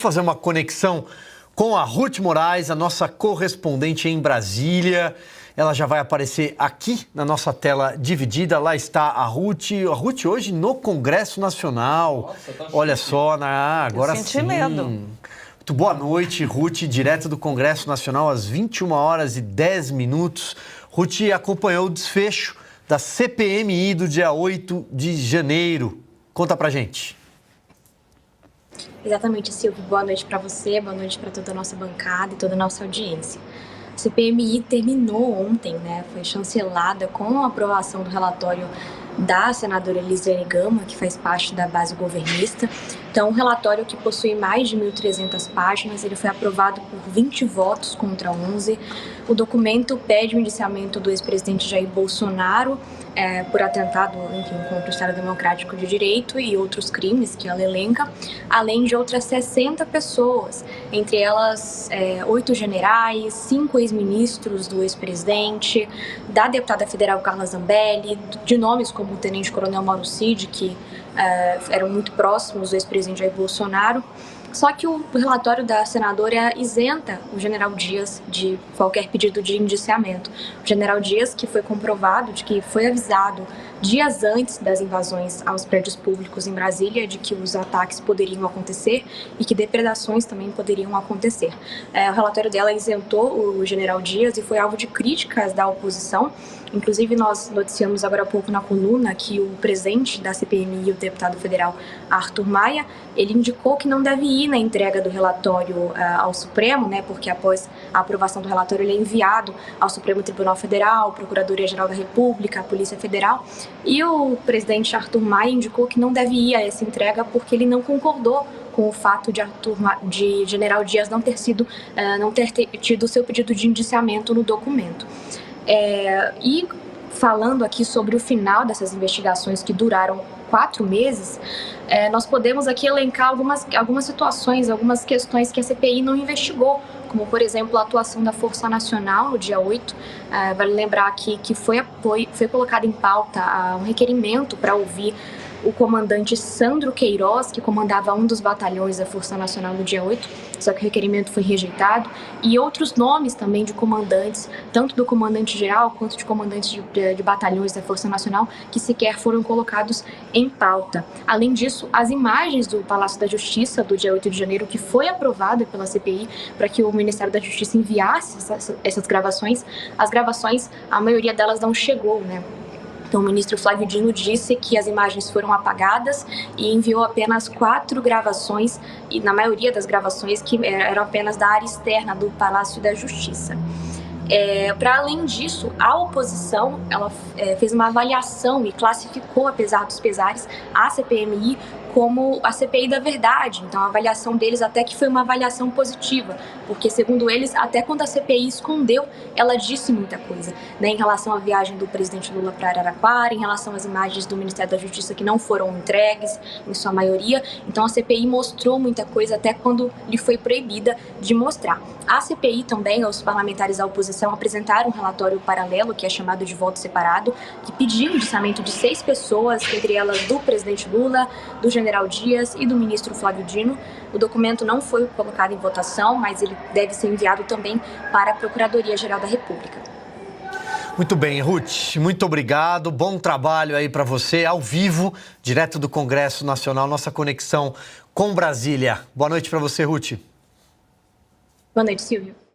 Fazer uma conexão com a Ruth Moraes, a nossa correspondente em Brasília. Ela já vai aparecer aqui na nossa tela dividida. Lá está a Ruth. A Ruth hoje no Congresso Nacional. Nossa, tá Olha chique. só, agora sim. Eu senti medo. Muito boa noite, Ruth, direto do Congresso Nacional, às 21h10. Ruth acompanhou o desfecho da CPMI do dia 8 de janeiro. Conta pra gente. Exatamente, Silvio. Boa noite para você, boa noite para toda a nossa bancada e toda a nossa audiência. A CPMI terminou ontem, foi chancelada com a aprovação do relatório da senadora Elisiane Gama, que faz parte da base governista. Então, um relatório que possui mais de 1.300 páginas, ele foi aprovado por 20 votos contra 11. O documento pede o indiciamento do ex-presidente Jair Bolsonaro por atentado, contra o Estado Democrático de Direito e outros crimes que ela elenca, além de outras 60 pessoas, entre elas 8 generais, 5 ex-ministros do ex-presidente, da deputada federal Carla Zambelli, de nomes como o tenente-coronel Mauro Cid, que eram muito próximos do ex-presidente Jair Bolsonaro. Só que o relatório da senadora isenta o general Dias de qualquer pedido de indiciamento. O general Dias, que foi comprovado, de que foi avisado dias antes das invasões aos prédios públicos em Brasília, de que os ataques poderiam acontecer e que depredações também poderiam acontecer. O relatório dela isentou o general Dias e foi alvo de críticas da oposição. Inclusive, nós noticiamos agora há pouco na coluna que o presidente da CPMI, o deputado federal Arthur Maia, ele indicou que não deve ir na entrega do relatório ao Supremo, porque após a aprovação do relatório ele é enviado ao Supremo Tribunal Federal, Procuradoria-Geral da República, a Polícia Federal, e o presidente Arthur Maia indicou que não deve ir a essa entrega porque ele não concordou com o fato de general Dias não ter tido seu pedido de indiciamento no documento. E falando aqui sobre o final dessas investigações que duraram 4 meses, nós podemos aqui elencar algumas situações, algumas questões que a CPI não investigou, como, por exemplo, a atuação da Força Nacional no dia 8. Vale lembrar aqui que foi colocado em pauta um requerimento para ouvir o comandante Sandro Queiroz, que comandava um dos batalhões da Força Nacional no dia 8, só que o requerimento foi rejeitado, e outros nomes também de comandantes, tanto do comandante-geral quanto de comandantes de batalhões da Força Nacional, que sequer foram colocados em pauta. Além disso, as imagens do Palácio da Justiça do dia 8 de janeiro, que foi aprovada pela CPI para que o Ministério da Justiça enviasse essas gravações, as gravações, a maioria delas não chegou, Então, o ministro Flávio Dino disse que as imagens foram apagadas e enviou apenas 4 gravações, e na maioria das gravações que eram apenas da área externa do Palácio da Justiça. Para além disso, a oposição ela fez uma avaliação e classificou, apesar dos pesares, a CPMI como a CPI da verdade. Então, a avaliação deles até que foi uma avaliação positiva, porque, segundo eles, até quando a CPI escondeu, ela disse muita coisa, em relação à viagem do presidente Lula para Araraquara, em relação às imagens do Ministério da Justiça que não foram entregues, em sua maioria. Então, a CPI mostrou muita coisa até quando lhe foi proibida de mostrar. A CPI também, os parlamentares da oposição apresentaram um relatório paralelo, que é chamado de voto separado, que pediu o indiciamento de 6 pessoas, entre elas do presidente Lula, do general Dias e do ministro Flávio Dino. O documento não foi colocado em votação, mas ele deve ser enviado também para a Procuradoria-Geral da República. Muito bem, Ruth, muito obrigado. Bom trabalho aí para você, ao vivo, direto do Congresso Nacional, nossa conexão com Brasília. Boa noite para você, Ruth. Boa noite, Silvio.